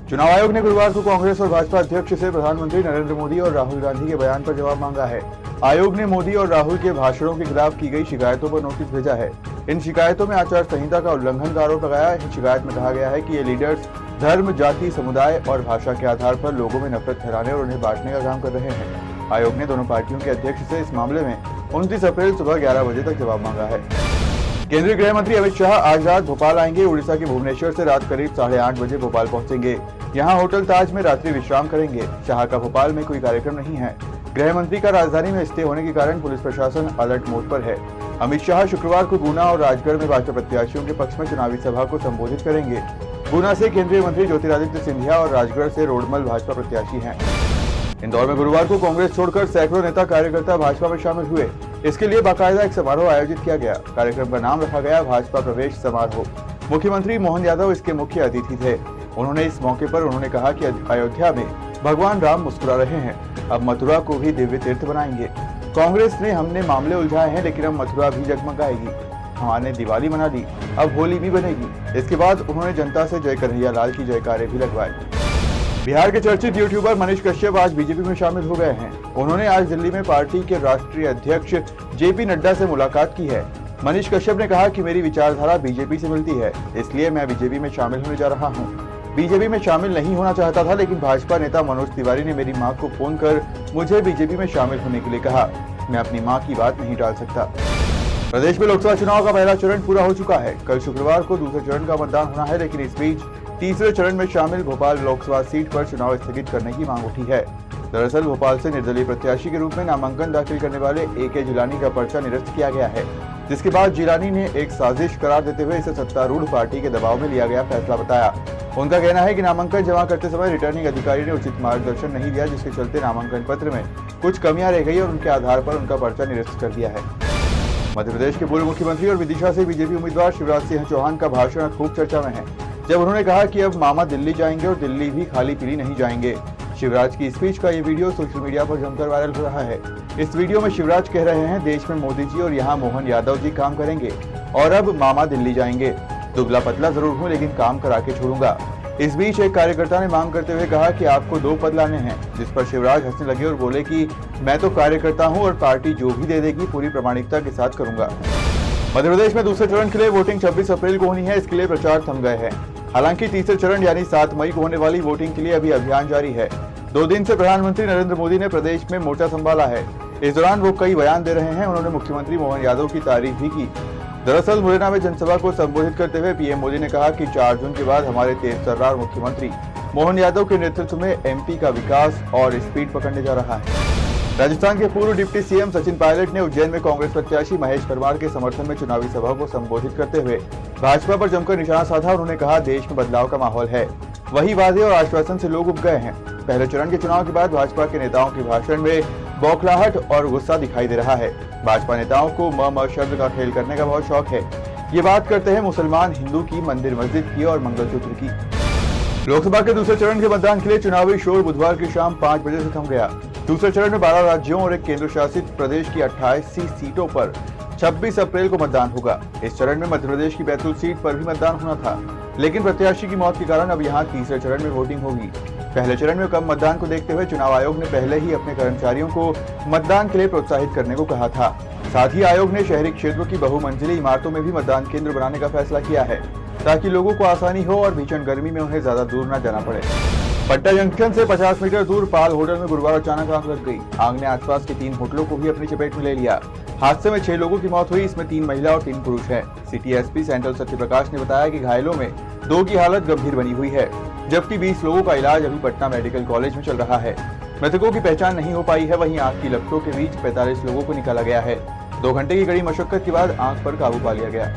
चुनाव आयोग ने गुरुवार को कांग्रेस और भाजपा अध्यक्ष से प्रधानमंत्री नरेंद्र मोदी और राहुल गांधी के बयान पर जवाब मांगा है। आयोग ने मोदी और राहुल के भाषणों के खिलाफ की गई शिकायतों पर नोटिस भेजा है। इन शिकायतों में आचार संहिता का उल्लंघन का आरोप लगाया है। शिकायत में कहा गया है कि ये लीडर्स धर्म, जाति, समुदाय और भाषा के आधार पर लोगों में नफरत फैलाने और उन्हें बांटने का काम कर रहे हैं। आयोग ने दोनों पार्टियों के अध्यक्ष से इस मामले में 29 अप्रैल सुबह 11 बजे तक जवाब मांगा है। केंद्रीय गृह मंत्री अमित शाह आज रात भोपाल आएंगे। उड़ीसा के भुवनेश्वर से रात करीब 8:30 बजे भोपाल पहुंचेंगे। यहां होटल ताज में रात्रि विश्राम करेंगे। शाह का भोपाल में कोई कार्यक्रम नहीं है। गृह मंत्री का राजधानी में स्टे होने के कारण पुलिस प्रशासन अलर्ट मोड पर है। अमित शाह शुक्रवार को गुना और राजगढ़ में भाजपा प्रत्याशियों के पक्ष में चुनावी सभा को संबोधित करेंगे। गुना से केंद्रीय मंत्री ज्योतिरादित्य सिंधिया और राजगढ़ से रोडमल भाजपा प्रत्याशी हैं। इंदौर में गुरुवार को कांग्रेस छोड़कर सैकड़ों नेता कार्यकर्ता भाजपा में शामिल हुए। इसके लिए बाकायदा एक समारोह आयोजित किया गया। कार्यक्रम का नाम रखा गया भाजपा प्रवेश समारोह। मुख्यमंत्री मोहन यादव इसके मुख्य अतिथि थे। उन्होंने इस मौके पर कहा कि अयोध्या में भगवान राम मुस्कुरा रहे हैं, अब मथुरा को भी दिव्य तीर्थ बनाएंगे। कांग्रेस ने हमने मामले उलझाए हैं, लेकिन अब मथुरा भी जगमगाएगी। हमने दिवाली मना ली, अब होली भी बनेगी। इसके बाद उन्होंने जनता से जय कन्हैया लाल की जयकारे भी लगवाए। बिहार के चर्चित यूट्यूबर मनीष कश्यप आज बीजेपी में शामिल हो गए हैं। उन्होंने आज दिल्ली में पार्टी के राष्ट्रीय अध्यक्ष जेपी नड्डा से मुलाकात की है। मनीष कश्यप ने कहा कि मेरी विचारधारा बीजेपी से मिलती है, इसलिए मैं बीजेपी में शामिल होने जा रहा हूं। बीजेपी में शामिल नहीं होना चाहता था, लेकिन भाजपा नेता मनोज तिवारी ने मेरी मां को फोन कर मुझे बीजेपी में शामिल होने के लिए कहा। मैं अपनी मां की बात नहीं टाल सकता। प्रदेश में लोकसभा चुनाव का पहला चरण पूरा हो चुका है। कल शुक्रवार को दूसरे चरण का मतदान होना है, लेकिन इस बीच तीसरे चरण में शामिल भोपाल लोकसभा सीट पर चुनाव स्थगित करने की मांग उठी है। दरअसल भोपाल से निर्दलीय प्रत्याशी के रूप में नामांकन दाखिल करने वाले AK जिलानी का पर्चा निरस्त किया गया है, जिसके बाद जिलानी ने एक साजिश करार देते हुए इसे सत्तारूढ़ पार्टी के दबाव में लिया गया फैसला बताया। उनका कहना है कि नामांकन जमा करते समय रिटर्निंग अधिकारी ने उचित मार्गदर्शन नहीं दिया, जिसके चलते नामांकन पत्र में कुछ कमियां रह गई और उनके आधार पर उनका पर्चा निरस्त कर दिया है। मध्य प्रदेश के पूर्व मुख्यमंत्री और विदिशा से बीजेपी उम्मीदवार शिवराज सिंह चौहान का भाषण खूब चर्चा में है, जब उन्होंने कहा कि अब मामा दिल्ली जाएंगे और दिल्ली भी खाली पीली नहीं जाएंगे। शिवराज की स्पीच का ये वीडियो सोशल मीडिया पर जमकर वायरल हो रहा है। इस वीडियो में शिवराज कह रहे हैं, देश में मोदी जी और यहाँ मोहन यादव जी काम करेंगे और अब मामा दिल्ली जाएंगे। दुबला पतला जरूर हूँ, लेकिन काम करा के छोड़ूंगा। इस बीच एक कार्यकर्ता ने मांग करते हुए कहा कि आपको 2 पद लाने हैं, जिस पर शिवराज हंसने लगे और बोले कि मैं तो कार्यकर्ता हूं और पार्टी जो भी दे देगी पूरी प्रामाणिकता के साथ करूंगा। मध्य प्रदेश में दूसरे चरण के लिए वोटिंग 26 अप्रैल को होनी है। इसके लिए प्रचार थम गए हैं। हालांकि तीसरे चरण यानी 7 मई को होने वाली वोटिंग के लिए अभी अभियान जारी है। 2 दिन से प्रधानमंत्री नरेंद्र मोदी ने प्रदेश में मोर्चा संभाला है। इस दौरान वो कई बयान दे रहे हैं। उन्होंने मुख्यमंत्री मोहन यादव की तारीफ भी की। दरअसल मुरैना में जनसभा को संबोधित करते हुए पीएम मोदी ने कहा कि 4 जून के बाद हमारे तेज तर्रार मुख्यमंत्री मोहन यादव के नेतृत्व में MP का विकास और स्पीड पकड़ने जा रहा है। राजस्थान के पूर्व डिप्टी CM सचिन पायलट ने उज्जैन में कांग्रेस प्रत्याशी महेश परमार के समर्थन में चुनावी सभा को संबोधित करते हुए भाजपा पर जमकर निशाना साधा। उन्होंने कहा, देश में बदलाव का माहौल है, वही वादे और आश्वासन से लोग उब गए हैं। पहले चरण के चुनाव के बाद भाजपा के नेताओं के भाषण में बौखलाहट और गुस्सा दिखाई दे रहा है। भाजपा नेताओं को म शब्द का खेल करने का बहुत शौक है। ये बात करते हैं मुसलमान, हिंदू की, मंदिर मस्जिद की और मंगलसूत्र की। लोकसभा के दूसरे चरण के मतदान के लिए चुनावी शोर बुधवार की शाम 5 बजे से थम गया। दूसरे चरण में 12 राज्यों और एक केंद्र शासित प्रदेश की 28 सीटों पर 26 अप्रैल को मतदान होगा। इस चरण में मध्य प्रदेश की बैतूल सीट पर भी मतदान होना था, लेकिन प्रत्याशी की मौत के कारण अब यहाँ तीसरे चरण में वोटिंग होगी। पहले चरण में कम मतदान को देखते हुए चुनाव आयोग ने पहले ही अपने कर्मचारियों को मतदान के लिए प्रोत्साहित करने को कहा था। साथ ही आयोग ने शहरी क्षेत्रों की बहुमंजिली इमारतों में भी मतदान केंद्र बनाने का फैसला किया है, ताकि लोगों को आसानी हो और भीषण गर्मी में उन्हें ज्यादा दूर न जाना पड़े। पट्टा जंक्शन से 50 मीटर दूर पाल होटल में गुरुवार अचानक आग लग गई। आग ने आसपास के 3 होटलों को भी अपनी चपेट में ले लिया। हादसे में 6 लोगों की मौत हुई। इसमें 3 महिला और 3 पुरुष हैं। सिटी SP सेंट्रल सत्यप्रकाश ने बताया कि घायलों में 2 की हालत गंभीर बनी हुई है, जबकि 20 लोगों का इलाज अभी पटना मेडिकल कॉलेज में चल रहा है। मृतकों की पहचान नहीं हो पाई है। वहीं आग की लपटों के बीच 45 लोगों को निकाला गया है। 2 घंटे की कड़ी मशक्कत के बाद आग पर काबू पा लिया गया।